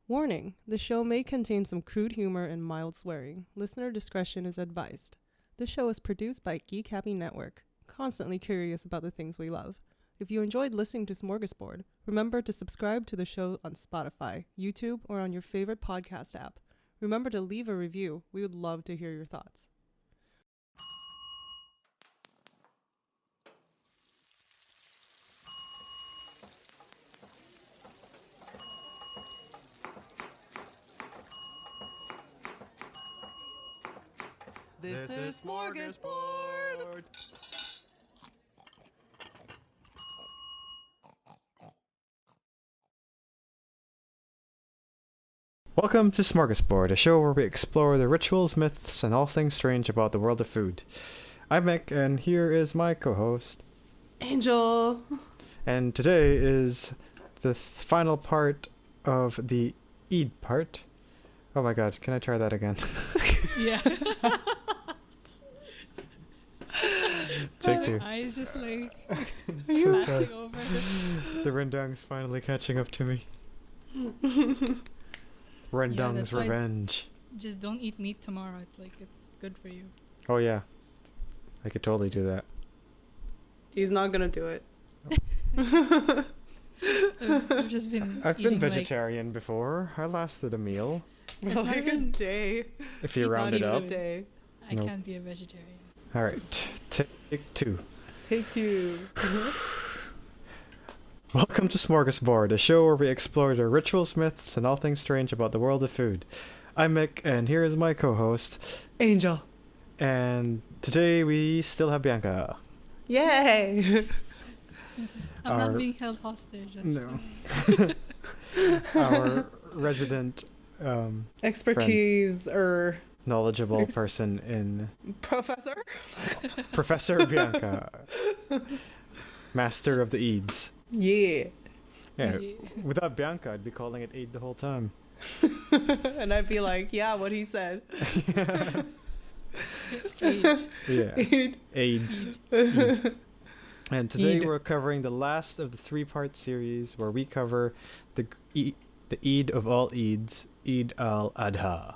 Warning, the show may contain some crude humor and mild swearing. Listener discretion is advised. This show is produced by Geek Happy Network, constantly curious about the things we love. If you enjoyed listening to Smorgasbord, remember to subscribe to the show on Spotify, YouTube, or on your favorite podcast app. Remember to leave a review. We would love to hear your thoughts. This is Smorgasbord! Welcome to Smorgasbord, a show where we explore the rituals, myths, and all things strange about the world of food. I'm Mick, and here is my co-host, Angel! And today is the final part of the Eid part. Oh my god, can I try that again? Yeah. Take two. Eyes just like So passing over. The rendang's finally catching up to me. Rendang's that's why- revenge. Just don't eat meat tomorrow. It's good for you. Oh yeah, I could totally do that. He's not gonna do it. I've just been. I've been eating, vegetarian before. I lasted a meal. It's Like not a even- day. If you It's round it not up. even- Day. I Nope. can't be a vegetarian. All right, take two. Take two. Welcome to Smorgasbord, a show where we explore the rituals, myths, and all things strange about the world of food. I'm Mick, and here is my co-host. Angel. And today we still have Bianca. Yay! I'm Our- not being held hostage. I'm No. sorry. Our resident, Expertise or knowledgeable person in professor? Professor Bianca, master of the Eids. Yeah. Yeah, without Bianca, I'd be calling it Eid the whole time. And I'd be like, yeah, what he said. Eid. Yeah, Eid. Eid. Eid. And today Eid. we're covering the last of the three-part series where we cover the Eid of all Eids, Eid Al Adha,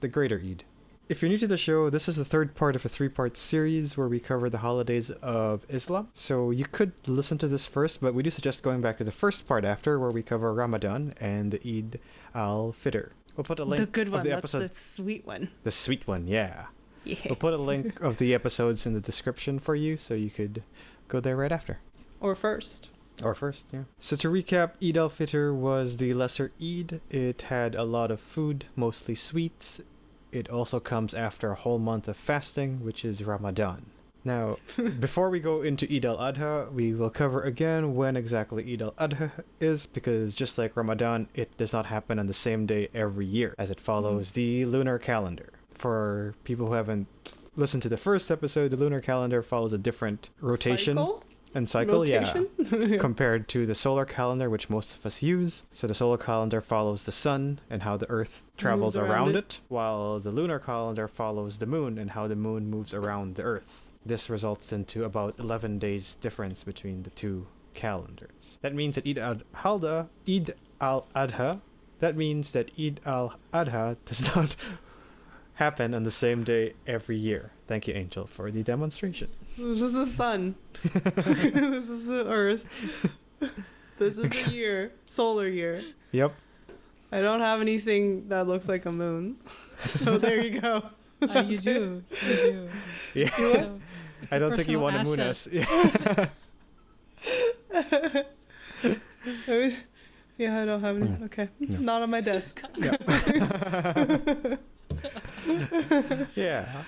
the Greater Eid. If you're new to the show, this is the third part of a three-part series where we cover the holidays of Islam. So you could listen to this first, but we do suggest going back to the first part after, where we cover Ramadan and the Eid al-Fitr. We'll put a link The good one. of the That's episode. the sweet one. The sweet one, yeah. Yeah. We'll put a link of the episodes in the description for you, so you could go there right after. Or first. Or first, yeah. So to recap, Eid al-Fitr was the lesser Eid. It had a lot of food, mostly sweets. It also comes after a whole month of fasting, which is Ramadan. Now, before we go into Eid al Adha, we will cover again when exactly Eid al Adha is, because just like Ramadan, it does not happen on the same day every year, as it follows the lunar calendar. For people who haven't listened to the first episode, the lunar calendar follows a different rotation cycle, Rotation? yeah, compared to the solar calendar, which most of us use. So the solar calendar follows the sun and how the earth travels Moves around around it, while the lunar calendar follows the moon and how the moon moves around the earth. This results into about 11 days difference between the two calendars. That means that Eid al Adha, that means that Eid al Adha does not happen on the same day every year. Thank you, Angel, for the demonstration. This is the sun. This is the earth. This is the year. Solar year. Yep. I don't have anything that looks like a moon. So there you go. You do. You do. Yeah. So, it's I a don't think you personal want to moon asset. us. Yeah. Yeah, I don't have any. Mm. Okay. No. Not on my desk. Yeah.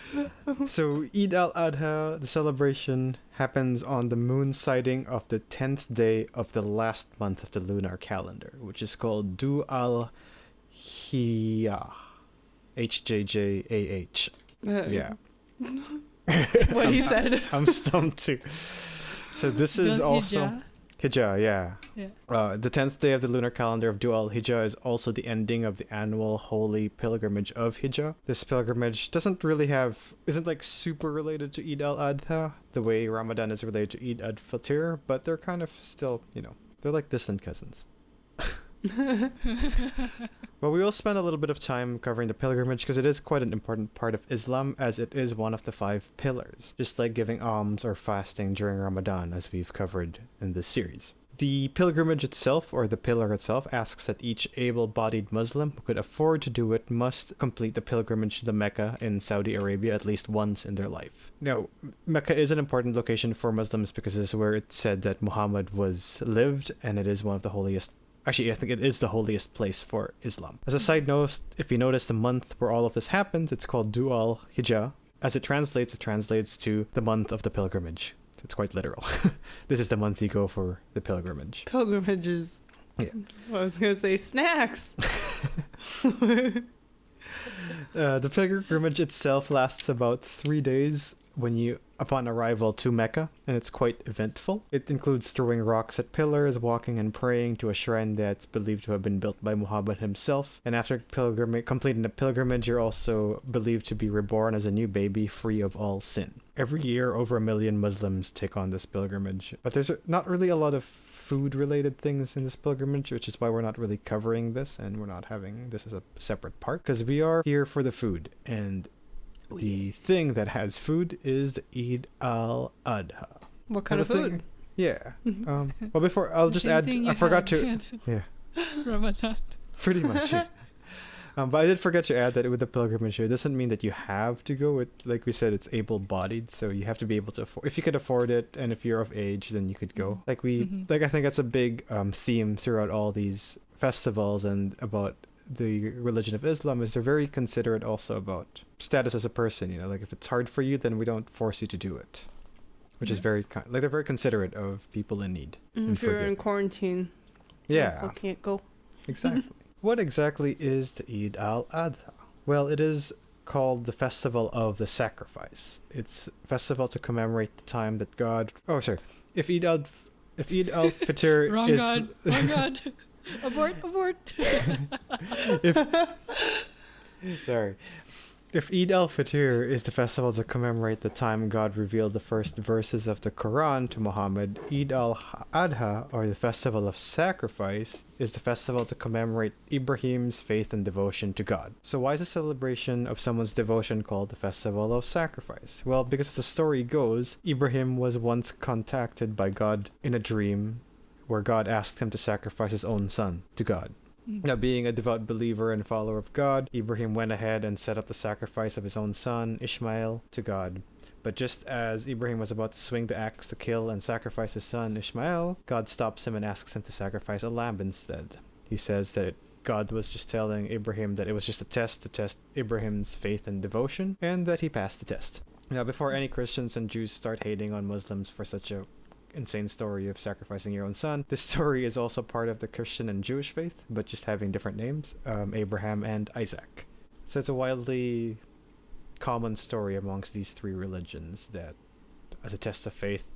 So Eid al Adha, the celebration, happens on the moon sighting of the 10th day of the last month of the lunar calendar, which is called Du al-Hijjah. HJJAH. Yeah. What he said. I'm stumped too. So this is also Hijjah, yeah. Yeah. The 10th day of the lunar calendar of Du al-Hijjah is also the ending of the annual holy pilgrimage of Hijjah. This pilgrimage isn't like super related to Eid al Adha, the way Ramadan is related to Eid al Fitr, but they're kind of still, they're like distant cousins. Well, we will spend a little bit of time covering the pilgrimage because it is quite an important part of Islam, as it is one of the 5 pillars, just like giving alms or fasting during Ramadan, as we've covered in this series. The pilgrimage itself, or the pillar itself, asks that each able-bodied Muslim who could afford to do it must complete the pilgrimage to the Mecca in Saudi Arabia at least once in their life. Now, Mecca is an important location for Muslims because this is where it's said that Muhammad lived, and it is one of the holiest. Actually, I think it is the holiest place for Islam. As a side note, if you notice the month where all of this happens, it's called al-Hijjah. As it translates to the month of the pilgrimage. So it's quite literal. This is the month you go for the pilgrimage. Pilgrimages. Yeah. Well, I was going to say snacks. The pilgrimage itself lasts about 3 days upon arrival to Mecca, and it's quite eventful. It includes throwing rocks at pillars, walking and praying to a shrine that's believed to have been built by Muhammad himself. And after completing the pilgrimage, you're also believed to be reborn as a new baby free of all sin. Every year, over 1 million Muslims take on this pilgrimage. But there's not really a lot of food-related things in this pilgrimage, which is why we're not really covering this, and we're not having this as a separate part, because we are here for the food. And the thing that has food is the Eid Al Adha. What kind of food? Yeah. Well, before, I'll just add, I forgot to... Yeah. Ramadan. Pretty much, yeah. But I did forget to add that with the pilgrimage, it doesn't mean that you have to go. Like we said, it's able-bodied, so you have to be able to afford. If you could afford it, and if you're of age, then you could go. I think that's a big theme throughout all these festivals and about the religion of Islam, is they're very considerate also about status as a person. You know, like if it's hard for you, then we don't force you to do it, which is very they're very considerate of people in need. If you're in quarantine, yeah, so can't go. Exactly. What exactly is the Eid Al Adha? Well, it is called the Festival of the Sacrifice. It's a festival to commemorate the time that God... Oh, sorry. If Eid Al-Fitr Wrong God. Abort. If Eid al-Fitr is the festival to commemorate the time God revealed the first verses of the Quran to Muhammad, Eid al-Adha, or the Festival of Sacrifice, is the festival to commemorate Ibrahim's faith and devotion to God. So why is a celebration of someone's devotion called the Festival of Sacrifice? Well, because as the story goes, Ibrahim was once contacted by God in a dream where God asked him to sacrifice his own son to God. Now, being a devout believer and follower of God, Ibrahim went ahead and set up the sacrifice of his own son, Ishmael, to God. But just as Ibrahim was about to swing the axe to kill and sacrifice his son, Ishmael, God stops him and asks him to sacrifice a lamb instead. He says that God was just telling Ibrahim that it was just a test to test Ibrahim's faith and devotion, and that he passed the test. Now, before any Christians and Jews start hating on Muslims for such a insane story of sacrificing your own son, this story is also part of the Christian and Jewish faith, but just having different names, Abraham and Isaac. So it's a wildly common story amongst these 3 religions that as a test of faith,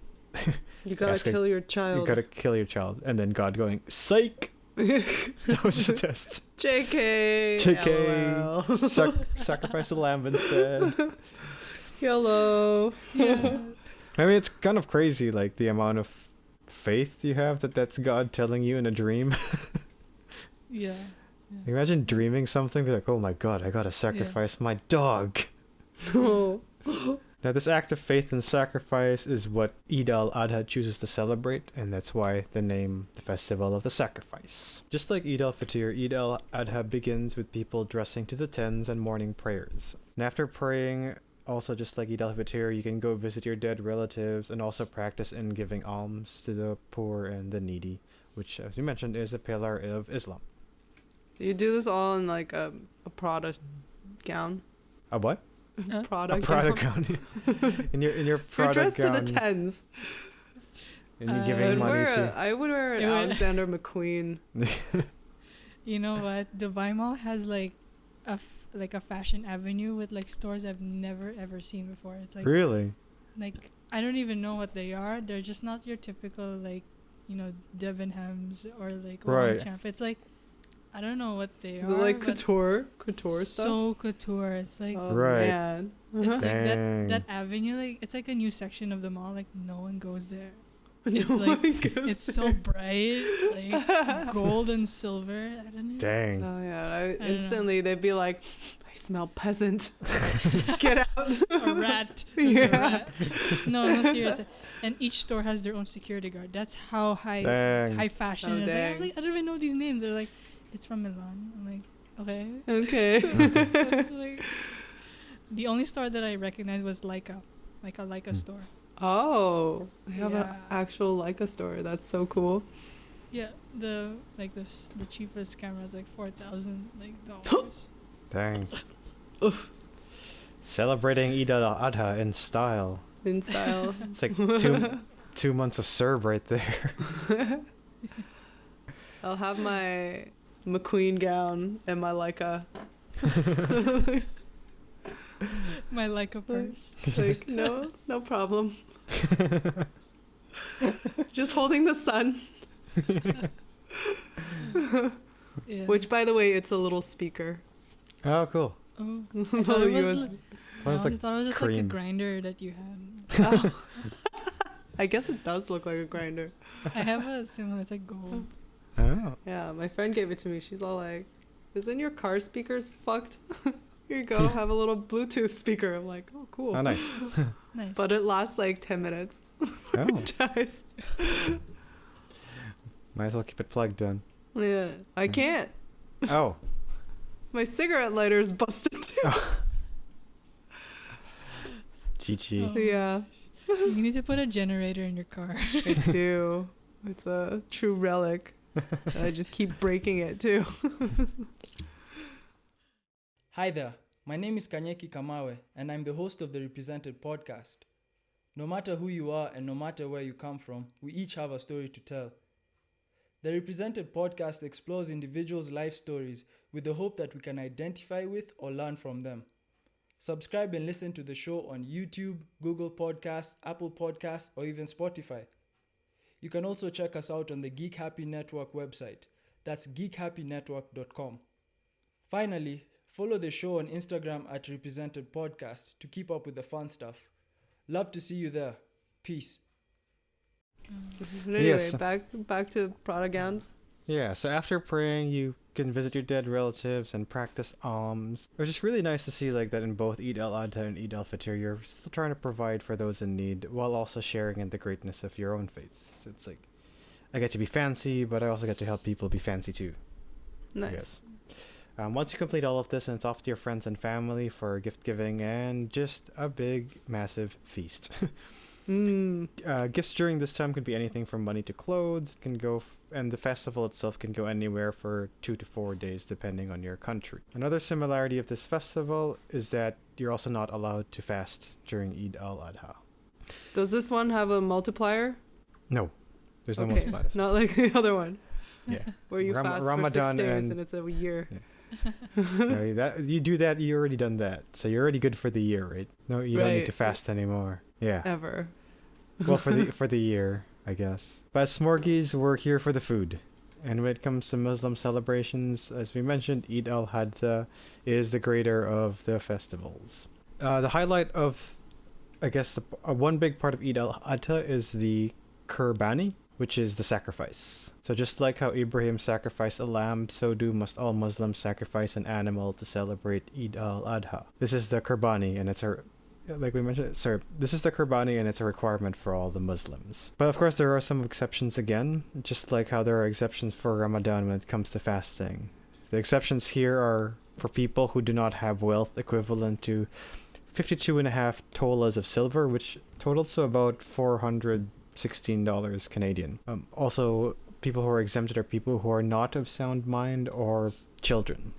you gotta kill your child. You gotta kill your child, and then God going, psych! That was just a test. JK! Sacrifice the lamb instead. YOLO! Yeah. I mean, it's kind of crazy, like, the amount of faith you have that's God telling you in a dream. Yeah. Imagine dreaming something, be like, oh my God, I gotta sacrifice my dog. No. Now, this act of faith and sacrifice is what Eid Al Adha chooses to celebrate, and that's why the name, the Festival of the Sacrifice. Just like Eid Al Fitr, Eid Al Adha begins with people dressing to the tens and morning prayers. And after praying, also, just like Eid al-Fitr, you can go visit your dead relatives and also practice in giving alms to the poor and the needy, which, as you mentioned, is a pillar of Islam. You do this all in like a Prada gown. A what? Prada A Prada gown. in your Prada You're dressed gown. to the tens. And you're giving money to... I would wear an Alexander McQueen. You know what? Dubai Mall has like a fashion avenue with like stores I've never ever seen before. It's like Really? Like I don't even know what they are. They're just not your typical like, you know, Debenhams or like Longchamp. It's like I don't know what they are. Is it like couture stuff? So couture. It's like man. it's like that avenue. Like it's like a new section of the mall. Like no one goes there. It's like it's so bright, like gold and silver. I don't know. Dang. Oh yeah, don't know. instantly they'd be like, I smell peasant. Get out. A rat. There's a rat. No, seriously. And each store has their own security guard. That's how high fashion it is. Like, I'm like, I don't even know these names. They're like, it's from Milan. I'm like, okay. Like, the only store that I recognized was Leica store. Oh, they have an actual Leica store. That's so cool. Yeah, the cheapest camera is like $4,000 Dang. Oof. Celebrating Eid Al Adha in style. In style. It's like 2 months of Serb right there. I'll have my McQueen gown and my Leica. My Leica purse. Like, no problem. Just holding the sun. Yeah. Which, by the way, it's a little speaker. Oh, cool. Oh, I Little thought it was USB. I thought it was just like a cream. grinder that you had. Oh. I guess it does look like a grinder. I have a similar. It's like gold. Oh. Yeah, my friend gave it to me. She's all like, isn't your car speakers fucked? Here you go, have a little Bluetooth speaker. I'm like, oh, cool. Oh, nice. Nice. But it lasts like 10 minutes. Oh. It dies. Might as well keep it plugged then. Yeah, I can't. Oh. My cigarette lighter's busted too. GG. Oh. Yeah, You need to put a generator in your car. I do. It's a true relic. I just keep breaking it too. Hi there, my name is Kanyeki Kamawe, and I'm the host of the Represented podcast. No matter who you are and no matter where you come from, we each have a story to tell. The Represented podcast explores individuals' life stories with the hope that we can identify with or learn from them. Subscribe and listen to the show on YouTube, Google Podcasts, Apple Podcasts, or even Spotify. You can also check us out on the Geek Happy Network website. That's geekhappynetwork.com. Finally, follow the show on Instagram at Represented Podcast to keep up with the fun stuff. Love to see you there. Peace. But anyway, Yes. back to Prodigans. Yeah, so after praying, you can visit your dead relatives and practice alms. It was just really nice to see like that in both Eid Al Adha and Eid Al Fitr, you're still trying to provide for those in need while also sharing in the greatness of your own faith. So it's like, I get to be fancy, but I also get to help people be fancy too. Nice. Once you complete all of this, and it's off to your friends and family for gift giving and just a big, massive feast. Gifts during this time could be anything from money to clothes. It can go, and the festival itself can go anywhere for 2 to 4 days, depending on your country. Another similarity of this festival is that you're also not allowed to fast during Eid Al Adha. Does this one have a multiplier? No, there's no Okay, multipliers. not like the other one. Yeah, Where you fast Ramadan for 6 days and it's a year. Yeah. No, that you do that, you already done that, so you're already good for the year, right? No, you don't need to fast anymore. Yeah. Ever. Well, for the year, I guess. But Smorgies, we're here for the food. And when it comes to Muslim celebrations, as we mentioned, Eid Al Adha is the greater of the festivals. The highlight of, I guess, one big part of Eid Al Adha is the Qurbani, which is the sacrifice. So just like how Ibrahim sacrificed a lamb, so must all Muslims sacrifice an animal to celebrate Eid Al Adha. This is the Qurbani, and it's like we mentioned, this is the Qurbani, and it's a requirement for all the Muslims. But of course, there are some exceptions again, just like how there are exceptions for Ramadan when it comes to fasting. The exceptions here are for people who do not have wealth equivalent to 52.5 tolas of silver, which totals to about $416 Canadian. Also, people who are exempted are people who are not of sound mind or children.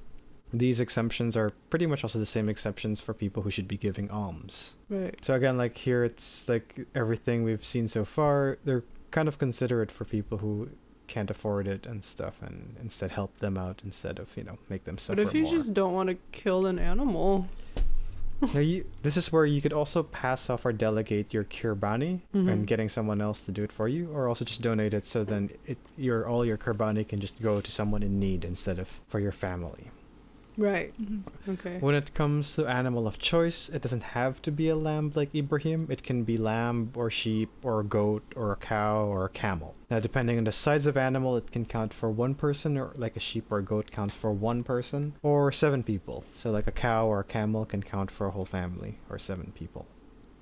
These exemptions are pretty much also the same exceptions for people who should be giving alms. Right. So again, like here, it's like everything we've seen so far, they're kind of considerate for people who can't afford it and stuff, and instead help them out instead of, make them suffer more. But if you just don't want to kill an animal... Now this is where you could also pass off or delegate your Qurbani and getting someone else to do it for you, or also just donate it, so then all your Qurbani can just go to someone in need instead of for your family. Right. Mm-hmm. Okay. When it comes to animal of choice, it doesn't have to be a lamb like Ibrahim. It can be lamb or sheep or a goat or a cow or a camel. Now, depending on the size of animal, it can count for one person, or like a sheep or a goat counts for one person, or 7 people. So like a cow or a camel can count for a whole family, or 7 people.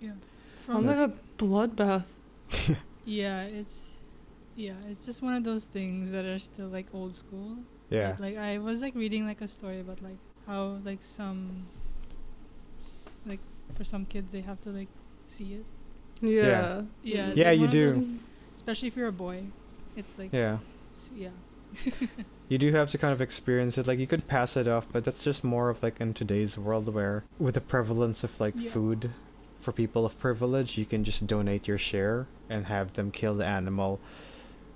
Yeah. Sounds like a bloodbath. It's just one of those things that are still like old school. Yeah. Like I was like reading like a story about like how like like for some kids they have to like see it. Yeah. Yeah. It's Yeah, like you one of do. those- especially if you're a boy, it's like Yeah. yeah. You do have to kind of experience it. Like, you could pass it off, but that's just more of like in today's world where with the prevalence of like Yeah. food for people of privilege, you can just donate your share and have them kill the animal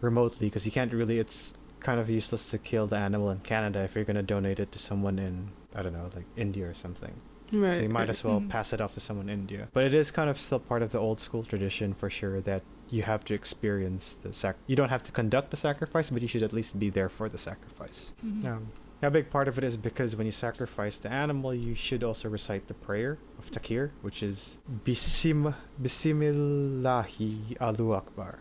remotely, because you can't really, it's kind of useless to kill the animal in Canada if you're going to donate it to someone in, I don't know, like India or something. Right. So you might as well Mhm. pass it off to someone in India. But it is kind of still part of the old school tradition for sure that you have to experience the you don't have to conduct the sacrifice, but you should at least be there for the sacrifice. Mhm. A big part of it is because when you sacrifice the animal, you should also recite the prayer of Takir, which is Bismillahi Allahu Akbar,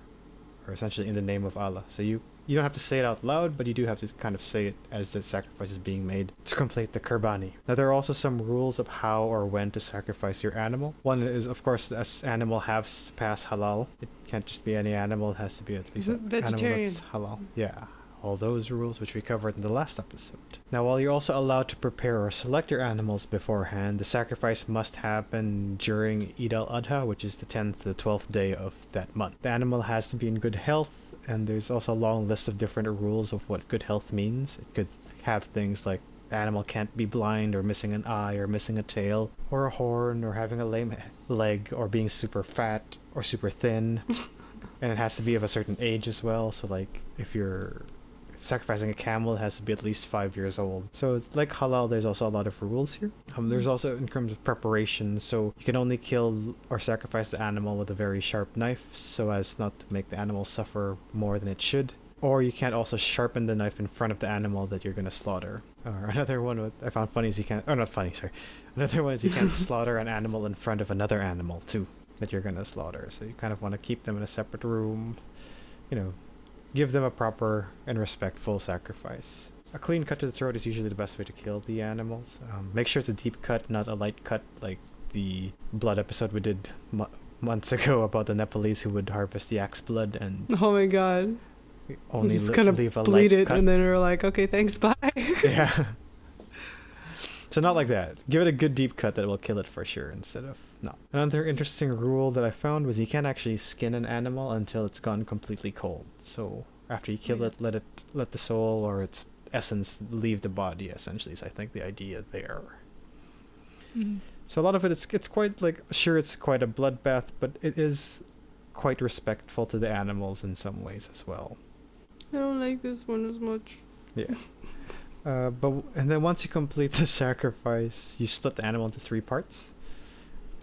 or essentially in the name of Allah. So you don't have to say it out loud, but you do have to kind of say it as the sacrifice is being made to complete the Qurbani. Now, there are also some rules of how or when to sacrifice your animal. One is, of course, this animal has to pass halal. It can't just be any animal. It has to be at least an animal Vegetarian. that's halal. Yeah. All those rules which we covered in the last episode. Now, while you're also allowed to prepare or select your animals beforehand, the sacrifice must happen during Eid Al Adha, which is the 10th to the 12th day of that month. The animal has to be in good health, and there's also a long list of different rules of what good health means. It could have things like the animal can't be blind or missing an eye or missing a tail or a horn or having a lame leg or being super fat or super thin. And it has to be of a certain age as well. So like if you're sacrificing a camel, it has to be at least 5 years old. So it's like halal, there's also a lot of rules here. There's also in terms of preparation, so you can only kill or sacrifice the animal with a very sharp knife so as not to make the animal suffer more than it should. Or you can't also sharpen the knife in front of the animal that you're going to slaughter. Or another one I found funny is you can't, not funny, sorry. Another one is you can't slaughter an animal in front of another animal too that you're going to slaughter. So you kind of want to keep them in a separate room, give them a proper and respectful sacrifice. A clean cut to the throat is usually the best way to kill the animals. Make sure it's a deep cut, not a light cut like the blood episode we did months ago about the Nepalese who would harvest the yak's blood and Oh my god. only Just kind of leave a bleed light it, cut. and then we're like, okay, thanks, bye. Yeah. So not like that. Give it a good deep cut that will kill it for sure instead of not. Another interesting rule that I found was you can't actually skin an animal until it's gone completely cold. So after you kill it, let the soul or its essence leave the body, essentially, is I think the idea there. Mhm. So a lot of it's quite like, sure, it's quite a bloodbath, but it is quite respectful to the animals in some ways as well. I don't like this one as much. Yeah. And then once you complete the sacrifice, you split the animal into 3 parts.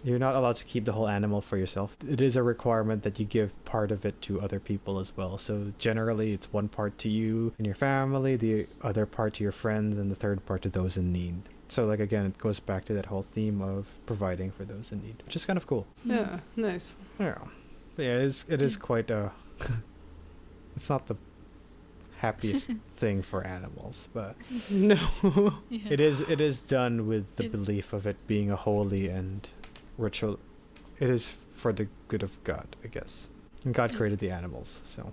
You're not allowed to keep the whole animal for yourself. It is a requirement that you give part of it to other people as well. So generally, it's 1 part to you and your family, the other part to your friends, and the 3rd part to those in need. So like again, it goes back to that whole theme of providing for those in need, which is kind of cool. Yeah, nice. Yeah, but yeah, it is quite it's not the happiest thing for animals, but No. Yeah. it is done with the belief of it being a holy and ritual. It is for the good of God, I guess. And God created the animals, so.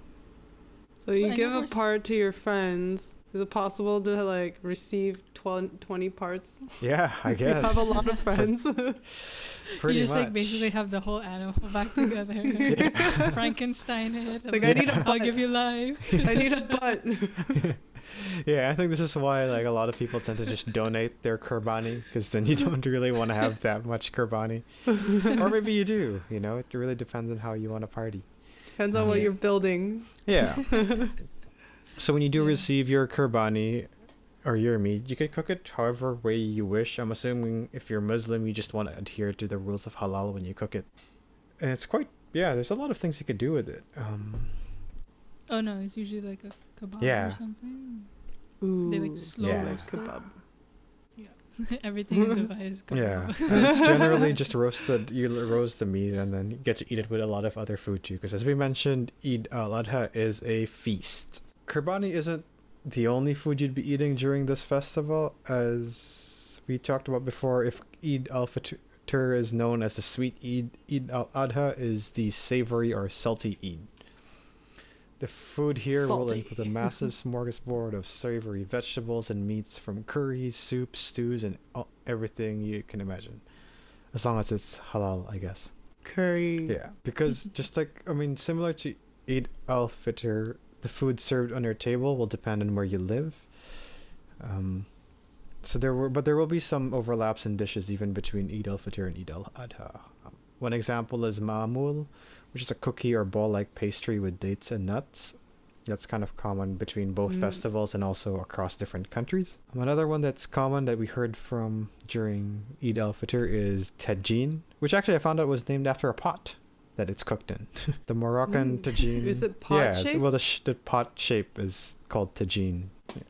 So you I give never a part to your friends. Is it possible to like receive 20 parts? Yeah, I If you guess. have a lot of friends. Pretty you just much. like basically have the whole animal back together. Yeah. Frankenstein it. Like, I need a I'll butt. give you life. I need a butt. Yeah, I think this is why like a lot of people tend to just donate their Qurbani, because then you don't really want to have that much Qurbani. Or maybe you do, it really depends on how you want to party. Depends on what Yeah. you're building. Yeah. So when you do Yeah. receive your Qurbani or your meat, you can cook it however way you wish. I'm assuming if you're Muslim, you just want to adhere to the rules of halal when you cook it. And it's quite, there's a lot of things you could do with it. Oh no, it's usually like a kebab Yeah. or something. Ooh, They like slow Yeah. roast it. kebab. Everything in Dubai is kebab. Yeah, and it's generally just roasted. You roast the meat and then you get to eat it with a lot of other food too. Because as we mentioned, Eid Al Adha is a feast. Qurbani isn't the only food you'd be eating during this festival. As we talked about before, if Eid Al-Fitr is known as the sweet Eid, Eid Al Adha is the savory or salty Eid. The food here will include a massive smorgasbord of savory vegetables and meats from curries, soups, stews, and everything you can imagine. As long as it's halal, I guess. Curry. Yeah, because just like, similar to Eid al-Fitr, the food served on your table will depend on where you live. There will be some overlaps in dishes even between Eid al-Fitr and Eid al-Adha. One example is ma'amul, which is a cookie or ball-like pastry with dates and nuts. That's kind of common between both festivals and also across different countries. Another one that's common that we heard from during Eid al-Fitr is tajin, which actually I found out was named after a pot that it's cooked in. The Moroccan tajin. Is it pot shaped? Yeah, well, the pot shape is called tajin.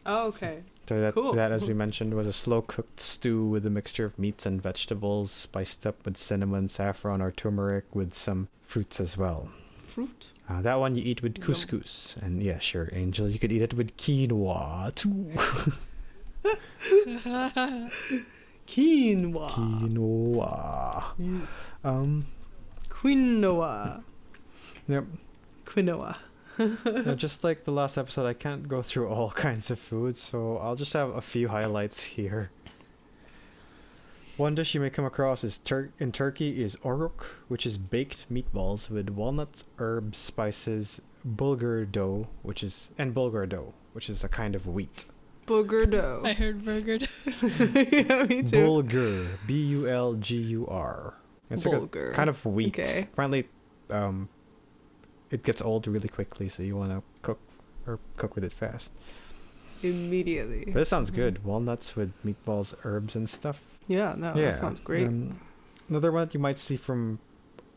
Oh, okay. So that, Cool. as we mentioned, was a slow-cooked stew with a mixture of meats and vegetables, spiced up with cinnamon, saffron, or turmeric, with some fruits as well. Fruit? That one you eat with couscous. And yeah, sure, Angel, you could eat it with quinoa, too. Quinoa. Quinoa. Yes. Quinoa. Yep. Quinoa. Just like the last episode, I can't go through all kinds of foods, so I'll just have a few highlights here. One dish you may come across is in Turkey is oruk, which is baked meatballs with walnuts, herbs, spices, bulgur dough, which is a kind of wheat. Bulgur dough. I heard burger. Yeah, me too. Bulgur, B-U-L-G-U-R. It's like a kind of wheat. Okay. Apparently, it gets old really quickly, so you want to cook with it fast. Immediately. But it sounds good. Walnuts with meatballs, herbs, and stuff. Yeah, no, that sounds great. Another one that you might see from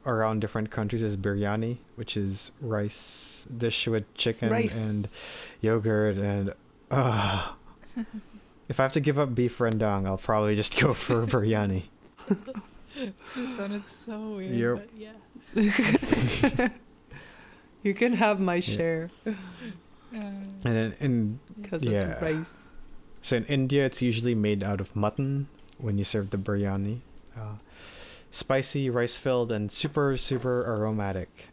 around different countries is biryani, which is rice dish with chicken and yogurt and if I have to give up beef rendang, I'll probably just go for biryani. This sounded so weird, Yep. but yeah. You can have my share. And because it's rice. So in India, it's usually made out of mutton when you serve the biryani. Spicy, rice-filled, and super, super aromatic.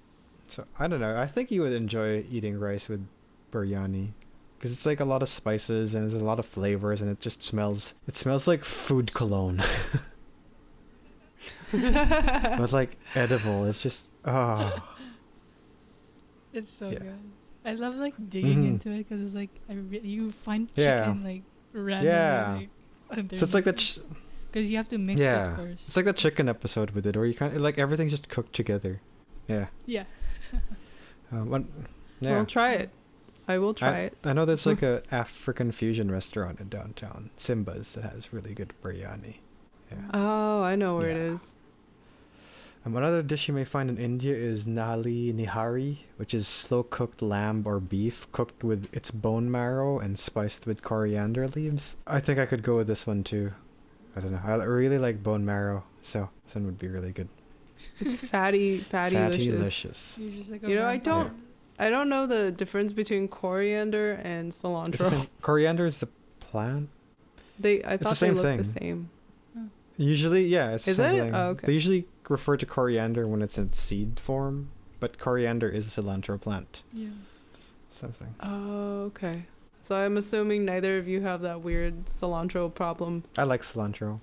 So, I don't know. I think you would enjoy eating rice with biryani. Because it's like a lot of spices and there's a lot of flavors and it just smells... It smells like food cologne. But like edible. It's just... It's so good. I love like digging into it because it's like you find chicken like randomly. Yeah. So it's like that... Because you have to mix it first. It's like the chicken episode with it, where you kind like everything's just cooked together. Yeah. Yeah. I'll try it. I will try it. I know there's like a African fusion restaurant in downtown, Simba's, that has really good biryani. Yeah. Oh, I know where it is. Another dish you may find in India is nali nihari, which is slow-cooked lamb or beef cooked with its bone marrow and spiced with coriander leaves. I think I could go with this one too. I don't know. I really like bone marrow, so this one would be really good. It's fatty delicious. You're just like I don't know the difference between coriander and cilantro. Coriander is the plant. I thought they looked the same. Usually, yeah, it's the same thing. Oh, okay. They usually refer to coriander when it's in seed form, but coriander is a cilantro plant. Yeah. Something. Oh, okay. So I'm assuming neither of you have that weird cilantro problem. I like cilantro.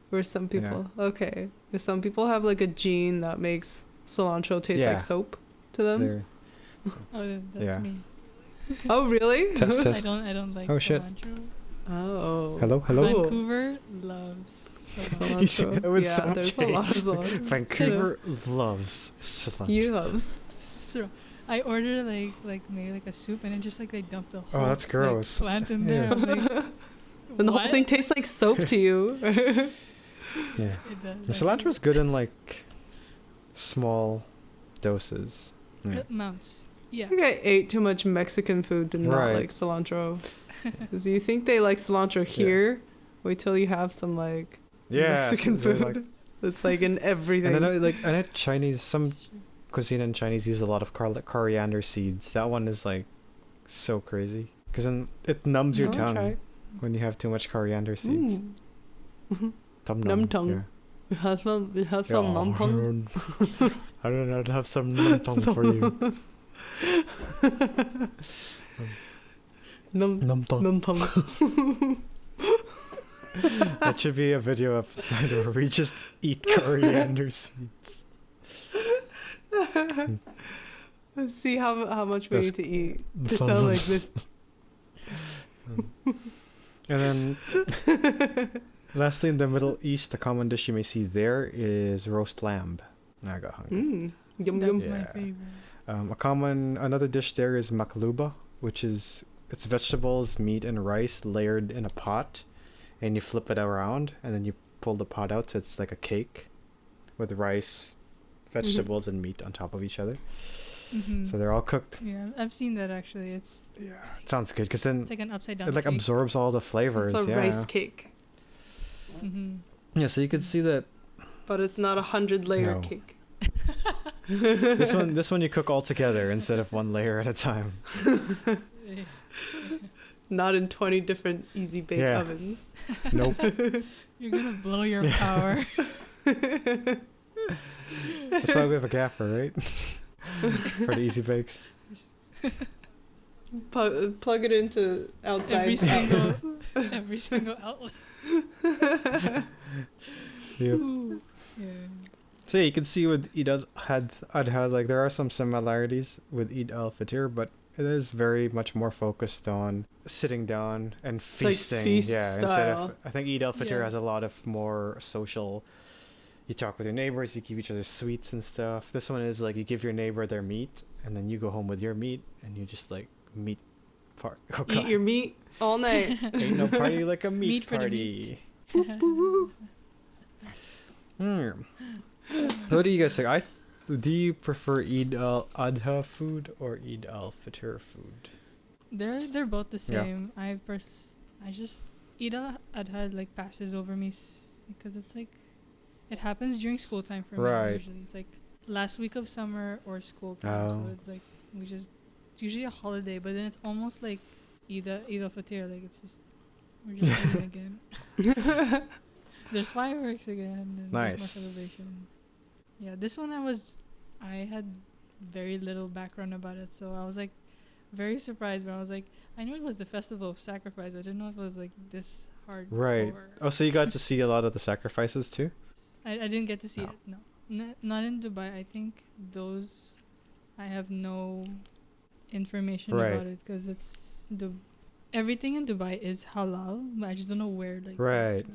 Where some people, okay. If some people have like a gene that makes cilantro taste like soap to them. Oh, that's me. Oh, really? Test. I don't like cilantro. Shit. Oh. Hello. Vancouver loves cilantro. There's a lot of cilantro. Vancouver loves cilantro. You loves. I ordered like maybe like a soup and then just like they dumped the whole that's gross. Plant in there. Like, and the whole thing tastes like soap to you. Yeah. The cilantro is good in like small doses. Yeah. Amounts. Yeah. I think I ate too much Mexican food to not like cilantro. Because you think they like cilantro here, Wait till you have some like Yeah, Mexican so they're, food. like- It's like in everything. and I know Chinese, some cuisine in Chinese use a lot of coriander seeds. That one is like so crazy because then it numbs your I'll tongue try. when you have too much coriander seeds. Tum Num tongue. Yeah. We have some num tongue. I don't know. I'll have some num tongue for you. Num tongue. Num tongue. That should be a video episode where we just eat coriander seeds. Let's see how much we That's- need to eat to sound like this. And then, lastly, in the Middle East, a common dish you may see there is roast lamb. I got hungry. Yum That's yum. my Yeah. favorite. Another dish there is makluba, which is it's vegetables, meat, and rice layered in a pot, and you flip it around, and then you pull the pot out, so it's like a cake with rice, vegetables, and meat on top of each other. Mm-hmm. So they're all cooked. Yeah, I've seen that actually. It's It sounds good because then it's like an upside down. it like cake. absorbs all the flavors. It's a yeah. rice cake, Mm-hmm. Yeah, so you can see that but it's not 100-layer No. cake. this one you cook all together instead of one layer at a time. Not in 20 different easy bake Yeah. ovens. Nope. You're gonna blow your power. That's why we have a gaffer, right? For the easy bakes. Plug it into outside. Every single outlet. Yep. Ooh. Yeah. So yeah, you can see with Eid Al Adha, like there are some similarities with Eid Al-Fitr, but it is very much more focused on sitting down and like feasting. feast yeah, instead of style. I think Eid Al-Fitr Yeah. has a lot of more social. You talk with your neighbors, you give each other sweets and stuff. This one is like you give your neighbor their meat, and then you go home with your meat, and you just like meat part. Oh, Eat God. your meat all night. Ain't no party like a meat, Meat for the party. meat. So what do you guys think? Do you prefer Eid Al Adha food or Eid Al Fitr food? They're both the Yeah. same. I just Eid Al Adha like passes over me because it's like it happens during school time for Right. me usually. It's like last week of summer or school time. So Oh. it's like it's usually a holiday, but then it's almost like Eid Al Fitr. Like it's just we're just eating again. There's fireworks again. And there's more Nice. celebrations. Yeah, this one I had very little background about it, so I was like very surprised when I was like, I knew it was the festival of sacrifice. I didn't know it was like this hard. Right. Oh, so you got to see a lot of the sacrifices too? I didn't get to see No. it. No, not in Dubai. I think those I have no information Right. about it because it's everything in Dubai is halal, but I just don't know where. Like Right.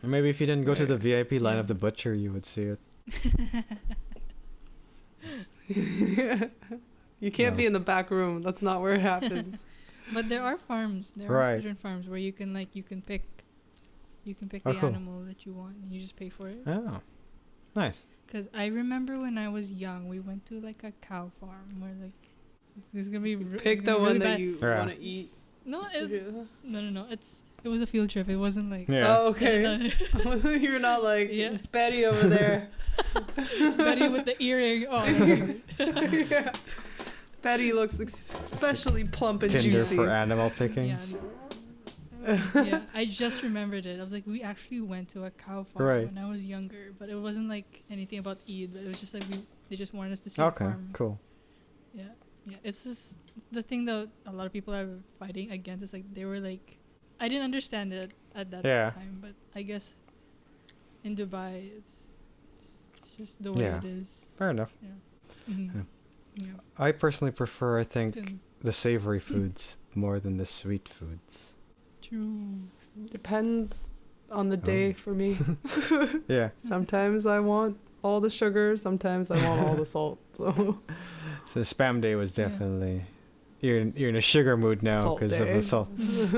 Or maybe if you didn't go to the Right. VIP line Yeah. of the butcher, you would see it. You can't No. be in the back room. That's not where it happens. But there are farms. There Right. are certain farms where you can pick Oh, the cool. animal that you want and you just pay for it. Oh, nice. Because I remember when I was young, we went to like a cow farm where like this is gonna be Pick the one that bad. you Yeah. want to eat. No, no. It was a field trip. It wasn't like Yeah. Oh, okay. No. You're not like Yeah. Betty over there. Betty with the earring. Oh, that's it. Yeah. Betty looks especially plump and Tinder juicy. for animal Yeah, pickings. yeah, I just remembered it. I was like, we actually went to a cow farm Right. when I was younger, but it wasn't like anything about Eid. But it was just like they just wanted us to see the Okay, farm. cool. Yeah, yeah. It's this the thing that a lot of people are fighting against. It's like they were like, I didn't understand it at that Yeah. time, but I guess in Dubai, it's just the way Yeah. it is. Fair enough. Yeah. Mm-hmm. Yeah. I personally prefer, I think, Then- the savory foods more than the sweet foods. True. Depends on the day for me. Yeah. Sometimes I want all the sugar. Sometimes I want all the salt. So So the spam day was Yeah. definitely you're in a sugar mood now Salt because of day. the salt,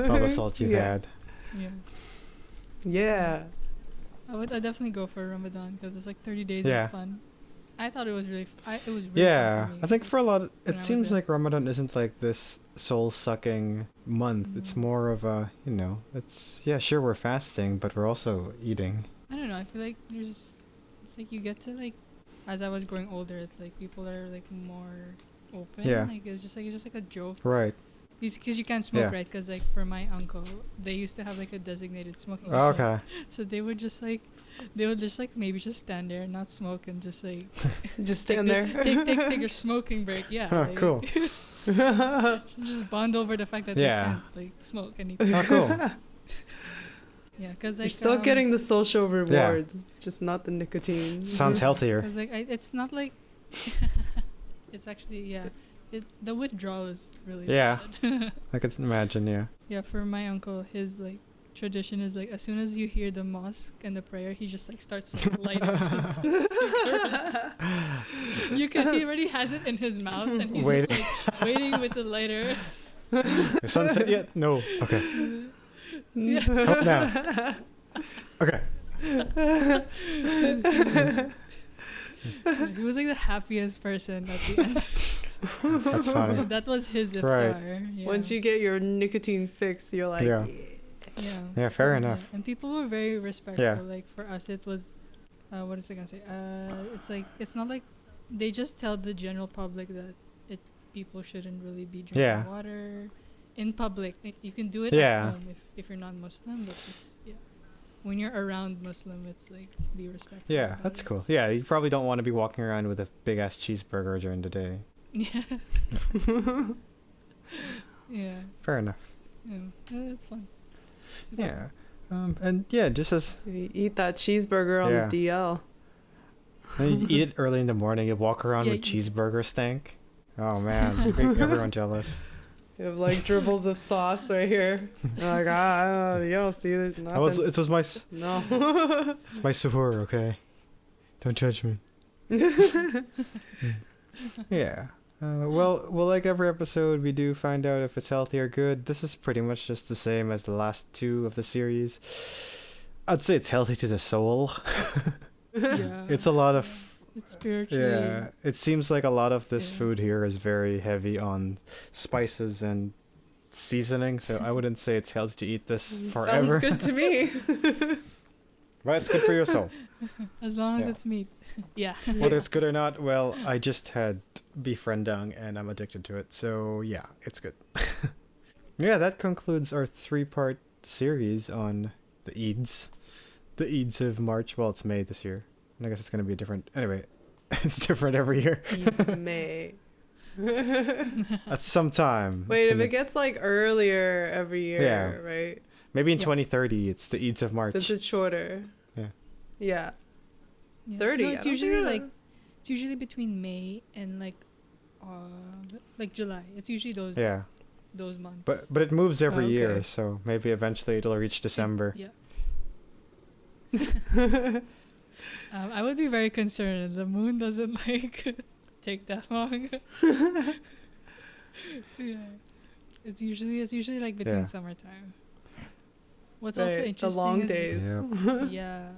all the salt you've Yeah. had. Yeah. yeah. I definitely go for Ramadan because it's like 30 days Yeah. of fun. I thought it was really. It was really Yeah, fun for me. I think for a lot of, when I it was seems there. like Ramadan isn't like this soul-sucking month. It's more of a, it's, yeah, sure, we're fasting, but we're also eating. I don't know. I feel like it's like you get to like, as I was growing older, it's like people are like more open. Yeah. Like it's just like a joke. Right. Because you can't smoke, Yeah. right? Because like for my uncle, they used to have like a designated smoking Oh, area. okay. So they would just like maybe just stand there and not smoke and just like Just stand there. take your smoking break. Yeah. Oh, like, cool. just bond over the fact that Yeah. they can't like smoke anything. Oh, cool. Yeah, because like You're still getting the social rewards, just not the nicotine. Sounds healthier. Because like it's not like it's actually the withdrawal is really Yeah. bad. I can imagine, yeah. Yeah, for my uncle, his like tradition is like as soon as you hear the mosque and the prayer, he just like starts like lighting his cigarette. He already has it in his mouth and he's just like waiting with the lighter. The sunset yet? No. Okay. Yeah. Oh, now. Okay. He was like the happiest person at the end. That's funny. That was his Right. iftar. Yeah. Once you get your nicotine fix, you're like, Yeah. Yeah. Yeah, fair enough. And people were very respectful. Yeah. Like for us, it was, what is I gonna say? It's like it's not like they just tell the general public that people shouldn't really be drinking Yeah. water in public. Like, you can do it Yeah. at home if you're not Muslim, but just when you're around Muslim, it's like be respectful. Yeah, about that's it. cool. Yeah, you probably don't want to be walking around with a big ass cheeseburger during the day. Yeah. Yeah. Fair enough. Yeah, it's fun. Super Yeah. And yeah, just as you eat that cheeseburger on Yeah. the DL. and you eat it early in the morning, you walk around Yeah, with cheeseburger stank. Oh man, make everyone jealous. You have like dribbles of sauce right here. You're like, you don't see it. It Nothing. was my No. it's my suhoor, okay? Don't judge me. Yeah. Well, like every episode, we do find out if it's healthy or good. This is pretty much just the same as the last two of the series. I'd say it's healthy to the soul. Yeah. It's a lot of It's spiritually. yeah. It seems like a lot of this Yeah. food here is very heavy on spices and seasoning. So I wouldn't say it's healthy to eat this forever. Sounds good to me. But it's good for your soul. As long as Yeah. it's meat. Yeah. Whether it's good or not, well, I just had beef rendang and I'm addicted to it. So yeah, it's good. Yeah, that concludes our 3-part series on the Eids. The Eids of March. Well, it's May this year. And I guess it's going to be different. Anyway, it's different every year. May. At some time. Wait, it's if gonna- it gets like earlier every year, Yeah. right? Maybe in Yeah. 2030, it's the Eids of March. Since it's shorter. Yeah. Yeah. Yeah. 30. No, I it's don't usually think like that- it's usually between May and like July. It's usually those Yeah. those months. But it moves every Okay. year, so maybe eventually it'll reach December. Yeah. I would be very concerned. The moon doesn't like take that long. Yeah. It's usually like between Yeah. summertime. What's also Right, interesting the long is days. Yeah. yeah.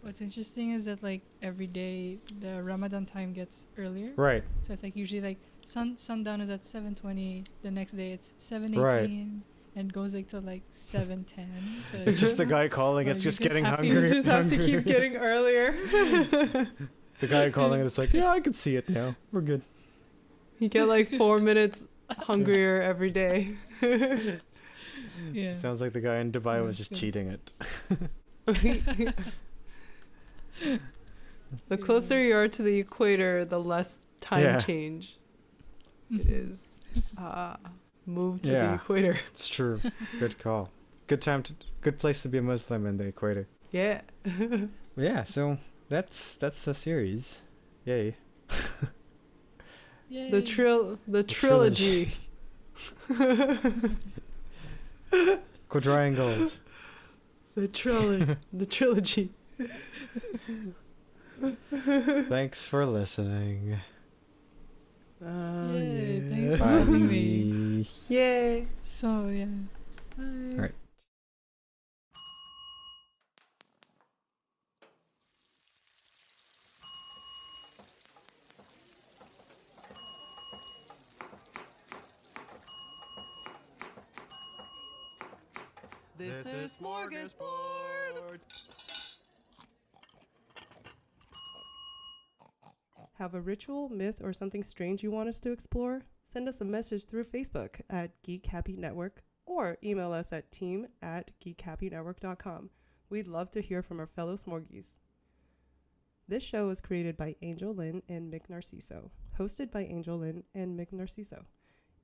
What's interesting is that like every day the Ramadan time gets earlier. Right. So it's like usually like sundown is at 7:20. The next day it's 7:18, Right. and goes like till like 7:10. So It's just the guy calling. Or It's you just get getting happy. hungry. You just have to hungrier. keep getting earlier. The guy calling and it's like, yeah, I can see it now. We're good. You get like 4 minutes hungrier every day. yeah. Sounds like the guy in Dubai Yeah, was it's just good. cheating it. The closer you are to the equator, the less time Yeah. change it Mhm. is. Move to the Yeah. equator. It's true. Good call. Good place to be a Muslim in the equator. Yeah. Yeah, so that's the series. Yay. Yay. The trilogy. Quadrangle. The trilogy. Thanks for listening. Yay, thanks for Bye. having me. Yay. So yeah. Bye. Alright. This is Smorgasbord. Have a ritual, myth, or something strange you want us to explore? Send us a message through Facebook at Geek Happy Network or email us at team@geekhappynetwork.com. We'd love to hear from our fellow Smorgies. This show was created by Angel Lynn and Mick Narciso, hosted by Angel Lynn and Mick Narciso,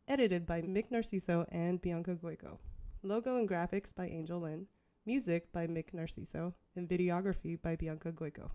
edited by Mick Narciso and Bianca Goico, logo and graphics by Angel Lynn, music by Mick Narciso, and videography by Bianca Goico.